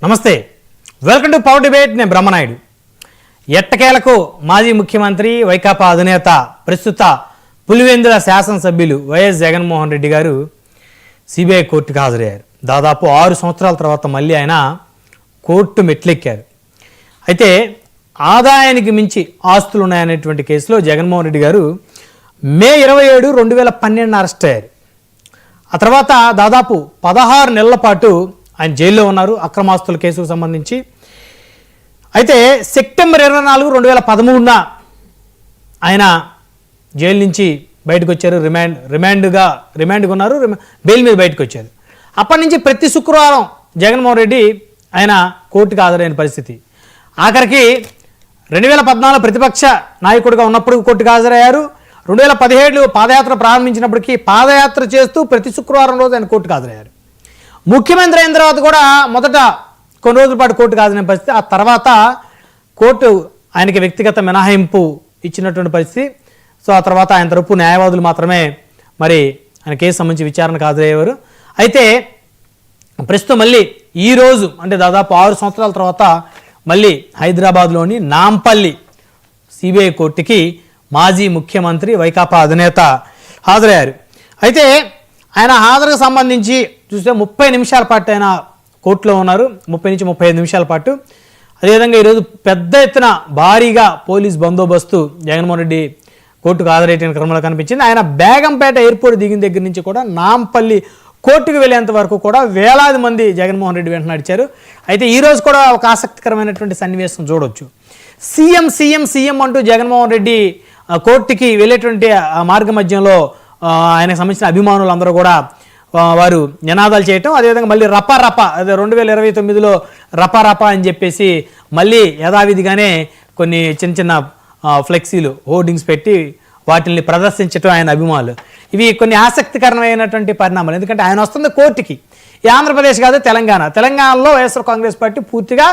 నమస్తే, welcome to power debate. నేను బ్రహ్మనాయుడు. ఎట్టకేలకు మాజీ ముఖ్యమంత్రి వైకాపా అధినేత ప్రస్తుత పులివెందుల శాసనసభ్యులు వైఎస్ జగన్మోహన్ రెడ్డి గారు సిబిఐ కోర్టుకు హాజరయ్యారు. దాదాపు 6 సంవత్సరాల తర్వాత మళ్ళీ ఆయన కోర్టు మెట్లెక్కారు. అయితే ఆదాయానికి మించి ఆస్తులు ఉన్నాయనేటువంటి కేసులో జగన్మోహన్ రెడ్డి గారు మే 27, 2012 అరెస్ట్ అయ్యారు. ఆ తర్వాత దాదాపు 16 నెలల పాటు ఆయన జైల్లో ఉన్నారు అక్రమాస్తుల కేసుకు సంబంధించి. అయితే సెప్టెంబర్ 24, 2013 ఆయన జైలు నుంచి బయటకు వచ్చారు. రిమాండ్గా ఉన్నారు, బెయిల్ మీద బయటకు వచ్చారు. అప్పటి నుంచి ప్రతి శుక్రవారం జగన్మోహన్ రెడ్డి ఆయన కోర్టుకు హాజరైన పరిస్థితి. ఆఖరికి 2014 ప్రతిపక్ష నాయకుడిగా ఉన్నప్పుడు కోర్టుకు హాజరయ్యారు. 2017 పాదయాత్ర ప్రారంభించినప్పటికీ పాదయాత్ర చేస్తూ ప్రతి శుక్రవారం రోజు ఆయన కోర్టుకు హాజరయ్యారు. ముఖ్యమంత్రి అయిన తర్వాత కూడా మొదట కొన్ని రోజుల పాటు కోర్టుకు హాజరైన పరిస్థితి. ఆ తర్వాత కోర్టు ఆయనకి వ్యక్తిగత మినహాయింపు ఇచ్చినటువంటి పరిస్థితి. సో ఆ తర్వాత ఆయన తరపు న్యాయవాదులు మాత్రమే మరి ఆయన కేసు సంబంధించి విచారణకు హాజరయ్యేవారు. అయితే ప్రస్తుతం మళ్ళీ ఈరోజు అంటే దాదాపు 6 సంవత్సరాల తర్వాత మళ్ళీ హైదరాబాద్లోని నాంపల్లి సిబిఐ కోర్టుకి మాజీ ముఖ్యమంత్రి వైకాపా అధినేత హాజరయ్యారు. అయితే ఆయన హాజరుకు సంబంధించి చూస్తే 30 నిమిషాల పాటు ఆయన కోర్టులో ఉన్నారు. 30 నుంచి 35 నిమిషాల పాటు. అదేవిధంగా ఈరోజు పెద్ద ఎత్తున భారీగా పోలీస్ బందోబస్తు జగన్మోహన్ రెడ్డి కోర్టుకు హాజరయ్యే క్రమంలో కనిపించింది. ఆయన బేగంపేట ఎయిర్పోర్ట్ దిగిన దగ్గర నుంచి కూడా నాంపల్లి కోర్టుకు వెళ్ళేంత వరకు కూడా వేలాది మంది జగన్మోహన్ రెడ్డి వెంట నడిచారు. అయితే ఈరోజు కూడా ఒక ఆసక్తికరమైనటువంటి సన్నివేశం చూడవచ్చు. సీఎం అంటూ జగన్మోహన్ రెడ్డి కోర్టుకి వెళ్ళేటువంటి మార్గ మధ్యంలో ఆయనకు సంబంధించిన అభిమానులు అందరూ కూడా వారు నినాదాలు చేయటం, అదేవిధంగా మళ్ళీ రపా అదే 2029లో రపా అని చెప్పేసి మళ్ళీ యథావిధిగానే కొన్ని చిన్న ఫ్లెక్సీలు హోర్డింగ్స్ పెట్టి వాటిని ప్రదర్శించడం ఆయన అభిమానులు. ఇవి కొన్ని ఆసక్తికరమైనటువంటి పరిణామాలు. ఎందుకంటే ఆయన వస్తుంది కోర్టుకి. ఈ ఆంధ్రప్రదేశ్ కాదు, తెలంగాణలో వైఎస్ఆర్ కాంగ్రెస్ పార్టీ పూర్తిగా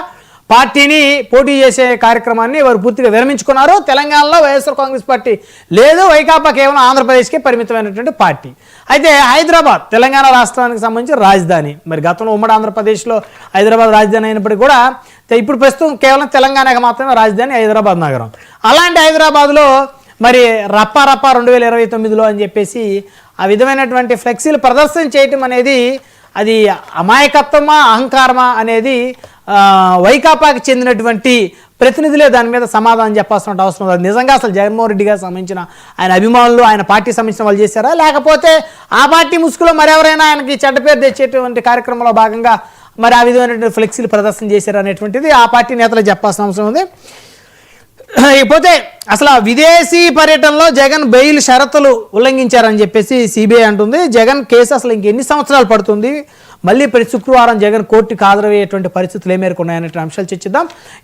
పార్టీని పోటీ చేసే కార్యక్రమాన్ని వారు పూర్తిగా విరమించుకున్నారు. తెలంగాణలో వైఎస్ఆర్ కాంగ్రెస్ పార్టీ లేదు, వైకాపా కేవలం ఆంధ్రప్రదేశ్కే పరిమితమైనటువంటి పార్టీ. అయితే హైదరాబాద్ తెలంగాణ రాష్ట్రానికి సంబంధించి రాజధాని. మరి గతంలో ఉమ్మడి ఆంధ్రప్రదేశ్లో హైదరాబాద్ రాజధాని అయినప్పటికీ కూడా ఇప్పుడు ప్రస్తుతం కేవలం తెలంగాణకు మాత్రమే రాజధాని హైదరాబాద్ నగరం. అలాంటి హైదరాబాద్లో మరి రపా 2029లో అని చెప్పేసి ఆ విధమైనటువంటి ఫ్లెక్సీలు ప్రదర్శన చేయటం అనేది అది అమాయకత్వమా అహంకారమా అనేది వైకాపాకి చెందినటువంటి ప్రతినిధులే దాని మీద సమాధానం చెప్పాల్సిన అవసరం. అది నిజంగా అసలు జగన్మోహన్ రెడ్డి గారికి సంబంధించిన ఆయన అభిమానులు, ఆయన పార్టీ సంబంధించిన వాళ్ళు చేశారా, లేకపోతే ఆ పార్టీ ముసుగులో మరెవరైనా ఆయనకి చెడ్డ పేరు తెచ్చేటువంటి కార్యక్రమంలో భాగంగా మరి ఆ విధమైనటువంటి ఫ్లెక్సీలు ప్రదర్శన చేశారు అనేటువంటిది ఆ పార్టీ నేతలకు చెప్పాల్సిన అవసరం ఉంది. ఇకపోతే అసలు విదేశీ పర్యటనలో జగన్ బెయిల్ షరతులు ఉల్లంఘించారని చెప్పేసి సిబిఐ అంటుంది. జగన్ కేసు అసలు ఇంకెన్ని సంవత్సరాలు పడుతుంది, మళ్ళీ ప్రతి శుక్రవారం జగన్ కోర్టుకు హాజరయ్యేటువంటి పరిస్థితులు ఏ మేరకు ఉన్నాయనే అంశాలు చర్చిద్దాం.